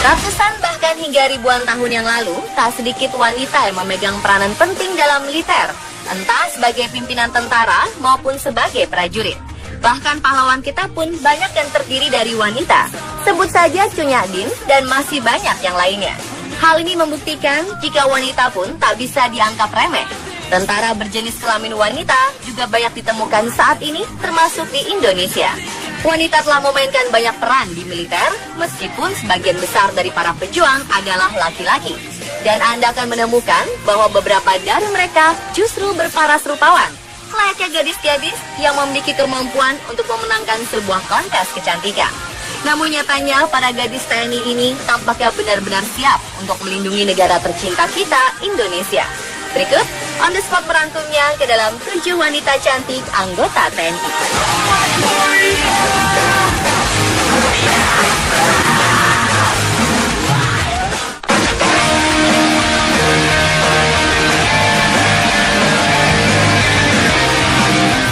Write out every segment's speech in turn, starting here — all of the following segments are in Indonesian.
Ratusan bahkan hingga ribuan tahun yang lalu, tak sedikit wanita yang memegang peranan penting dalam militer, entah sebagai pimpinan tentara maupun sebagai prajurit. Bahkan pahlawan kita pun banyak yang terdiri dari wanita. Sebut saja Cunyadin dan masih banyak yang lainnya. Hal ini membuktikan jika wanita pun tak bisa dianggap remeh. Tentara berjenis kelamin wanita juga banyak ditemukan saat ini, termasuk di Indonesia. Wanita telah memainkan banyak peran di militer, meskipun sebagian besar dari para pejuang adalah laki-laki. Dan Anda akan menemukan bahwa beberapa dari mereka justru berparas rupawan, layaknya gadis-gadis yang memiliki kemampuan untuk memenangkan sebuah kontes kecantikan. Namun nyatanya para gadis TNI ini tampaknya benar-benar siap untuk melindungi negara tercinta kita, Indonesia. Berikut on the spot merangkumnya ke dalam 7 wanita cantik anggota TNI.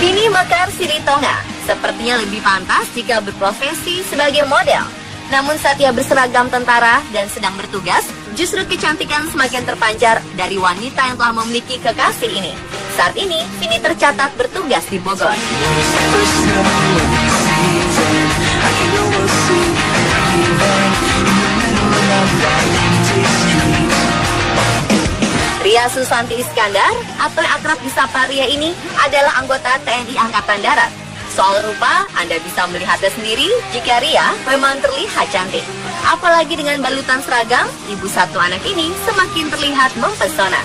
Vini Mekar Silitonga sepertinya lebih pantas jika berprofesi sebagai model. Namun saat ia berseragam tentara dan sedang bertugas, justru kecantikan semakin terpancar dari wanita yang telah memiliki kekasih ini. Saat ini, Vini tercatat bertugas di Bogor. Ria Susanti Iskandar, atau yang akrab disapa Ria ini, adalah anggota TNI Angkatan Darat. Soal rupa, Anda bisa melihatnya sendiri jika Ria memang terlihat cantik. Apalagi dengan balutan seragam, ibu satu anak ini semakin terlihat mempesona.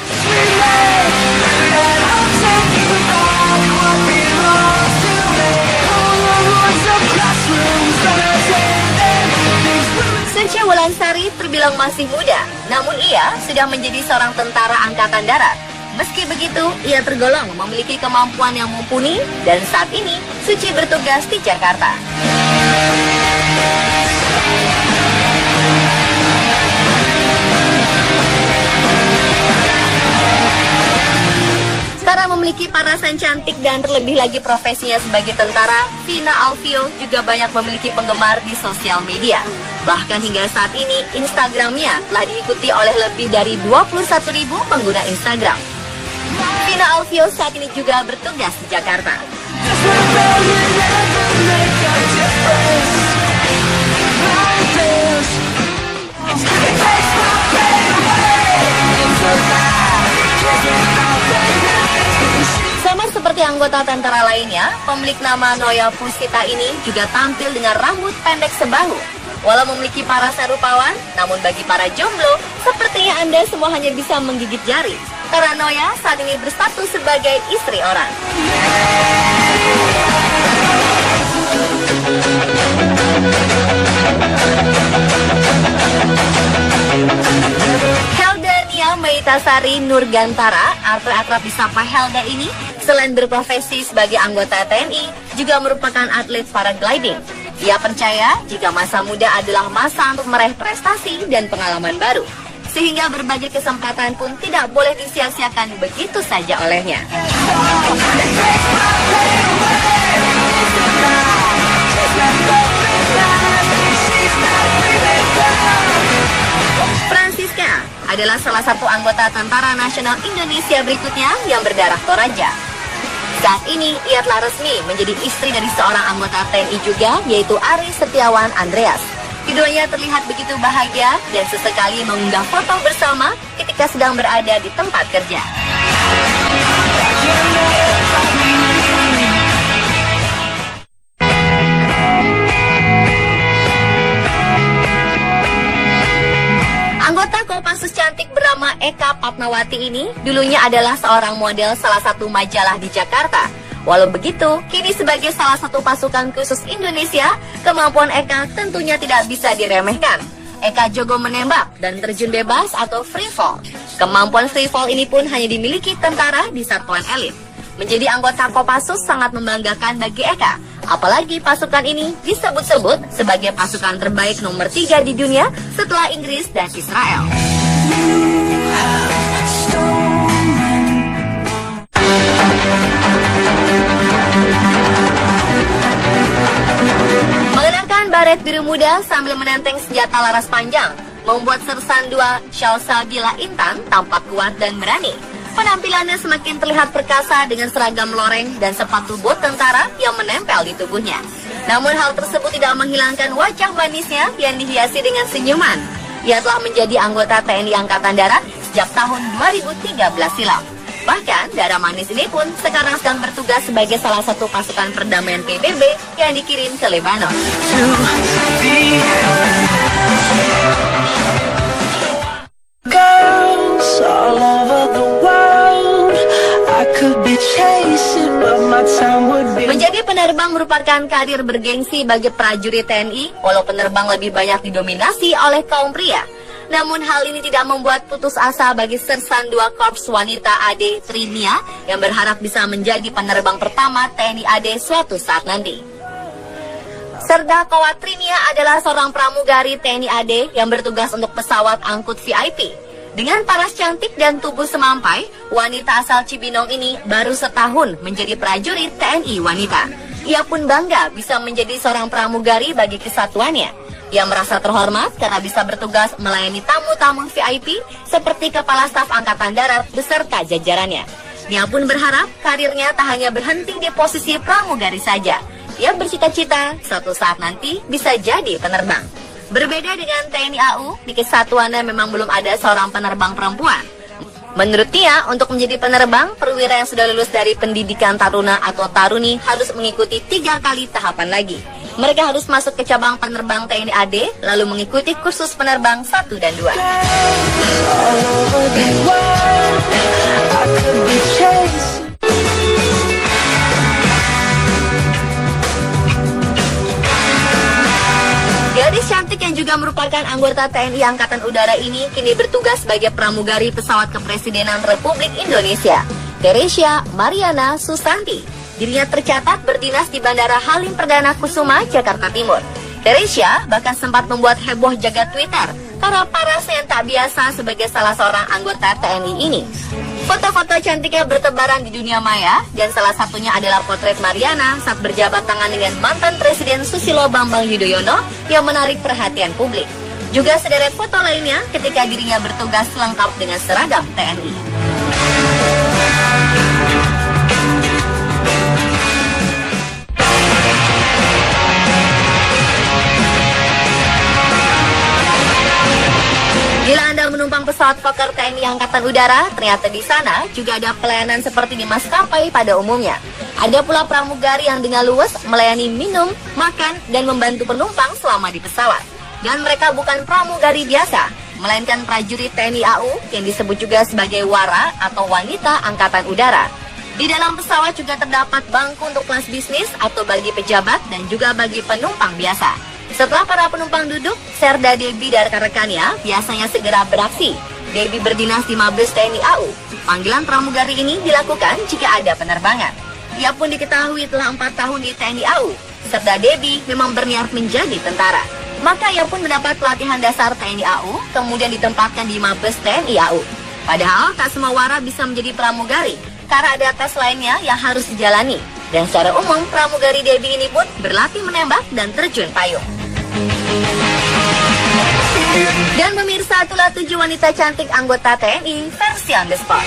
Suci Wulansari terbilang masih muda, namun ia sudah menjadi seorang tentara Angkatan Darat. Meski begitu, ia tergolong memiliki kemampuan yang mumpuni dan saat ini Suci bertugas di Jakarta. Karena memiliki parasan cantik dan terlebih lagi profesinya sebagai tentara, Vina Alfio juga banyak memiliki penggemar di sosial media. Bahkan hingga saat ini, Instagramnya telah diikuti oleh lebih dari 21.000 pengguna Instagram. Vina Alfio saat ini juga bertugas di Jakarta. Sama seperti anggota tentara lainnya, pemilik nama Noya Pusita ini juga tampil dengan rambut pendek sebahu. Walau memiliki parasan rupawan, namun bagi para jomblo, sepertinya Anda semua hanya bisa menggigit jari. Karena Noya saat ini berstatus sebagai istri orang. Helda Nia Meitasari Nurgantara, atau akrab disapa Helda ini, selain berprofesi sebagai anggota TNI, juga merupakan atlet paragliding. Ia percaya jika masa muda adalah masa untuk meraih prestasi dan pengalaman baru, sehingga berbagai kesempatan pun tidak boleh disia-siakan begitu saja olehnya. Francisca adalah salah satu anggota Tentara Nasional Indonesia berikutnya yang berdarah Toraja. Saat ini, ia telah resmi menjadi istri dari seorang anggota TNI juga, yaitu Ari Setiawan Andreas. Keduanya terlihat begitu bahagia dan sesekali mengunggah foto bersama ketika sedang berada di tempat kerja. Anggota Kopassus cantik bernama Eka Patmawati ini dulunya adalah seorang model salah satu majalah di Jakarta. Walau begitu, kini sebagai salah satu pasukan khusus Indonesia, kemampuan Eka tentunya tidak bisa diremehkan. Eka jago menembak dan terjun bebas atau free fall. Kemampuan free fall ini pun hanya dimiliki tentara di satuan elit. Menjadi anggota Kopassus sangat membanggakan bagi Eka. Apalagi pasukan ini disebut-sebut sebagai pasukan terbaik nomor 3 di dunia setelah Inggris dan Israel. Mengenakan baret biru muda sambil menenteng senjata laras panjang membuat Sersan 2 Syalsabila Intan tampak kuat dan berani. Penampilannya semakin terlihat perkasa dengan seragam loreng dan sepatu bot tentara yang menempel di tubuhnya. Namun hal tersebut tidak menghilangkan wajah manisnya yang dihiasi dengan senyuman. Ia telah menjadi anggota TNI Angkatan Darat sejak tahun 2013 silam. Bahkan, darah manis ini pun sekarang sedang bertugas sebagai salah satu pasukan perdamaian PBB yang dikirim ke Lebanon. Menjadi penerbang merupakan karir bergengsi bagi prajurit TNI, walau penerbang lebih banyak didominasi oleh kaum pria. Namun hal ini tidak membuat putus asa bagi Sersan 2 Korps Wanita AD Trimia yang berharap bisa menjadi penerbang pertama TNI AD suatu saat nanti. Serda Kowat Trimia adalah seorang pramugari TNI AD yang bertugas untuk pesawat angkut VIP. Dengan paras cantik dan tubuh semampai, wanita asal Cibinong ini baru setahun menjadi prajurit TNI wanita. Ia pun bangga bisa menjadi seorang pramugari bagi kesatuannya. Ia merasa terhormat karena bisa bertugas melayani tamu-tamu VIP seperti Kepala Staf Angkatan Darat beserta jajarannya. Ia pun berharap karirnya tak hanya berhenti di posisi pramugari saja. Ia bercita-cita suatu saat nanti bisa jadi penerbang. Berbeda dengan TNI AU, di kesatuannya memang belum ada seorang penerbang perempuan. Menurut dia, untuk menjadi penerbang, perwira yang sudah lulus dari pendidikan taruna atau taruni harus mengikuti 3 kali tahapan lagi. Mereka harus masuk ke cabang penerbang TNI AD, lalu mengikuti kursus penerbang 1 dan 2. Gadis cantik yang juga merupakan anggota TNI Angkatan Udara ini kini bertugas sebagai pramugari pesawat kepresidenan Republik Indonesia, Teresia Mariana Susanti. Dirinya tercatat berdinas di Bandara Halim Perdana Kusuma, Jakarta Timur. Teresia bahkan sempat membuat heboh jagat Twitter karena parasnya yang tak biasa sebagai salah seorang anggota TNI ini. Foto-foto cantiknya bertebaran di dunia maya, dan salah satunya adalah potret Mariana saat berjabat tangan dengan mantan Presiden Susilo Bambang Yudhoyono yang menarik perhatian publik. Juga sederet foto lainnya ketika dirinya bertugas lengkap dengan seragam TNI. Bila Anda menumpang pesawat Fokker TNI Angkatan Udara, ternyata di sana juga ada pelayanan seperti di maskapai pada umumnya. Ada pula pramugari yang dengan luwes melayani minum, makan, dan membantu penumpang selama di pesawat. Dan mereka bukan pramugari biasa, melainkan prajurit TNI AU yang disebut juga sebagai WARA atau Wanita Angkatan Udara. Di dalam pesawat juga terdapat bangku untuk kelas bisnis atau bagi pejabat dan juga bagi penumpang biasa. Setelah para penumpang duduk, Serda Debi dan rekan-rekannya biasanya segera beraksi. Debi berdinas di Mabes TNI AU. Panggilan pramugari ini dilakukan jika ada penerbangan. Ia pun diketahui telah 4 tahun di TNI AU. Serda Debi memang berniat menjadi tentara. Maka ia pun mendapat pelatihan dasar TNI AU, kemudian ditempatkan di Mabes TNI AU. Padahal tak semua wara bisa menjadi pramugari, karena ada tes lainnya yang harus dijalani. Dan secara umum, pramugari Debi ini pun berlatih menembak dan terjun payung. Dan pemirsa, itulah 7 wanita cantik anggota TNI versi on the spot.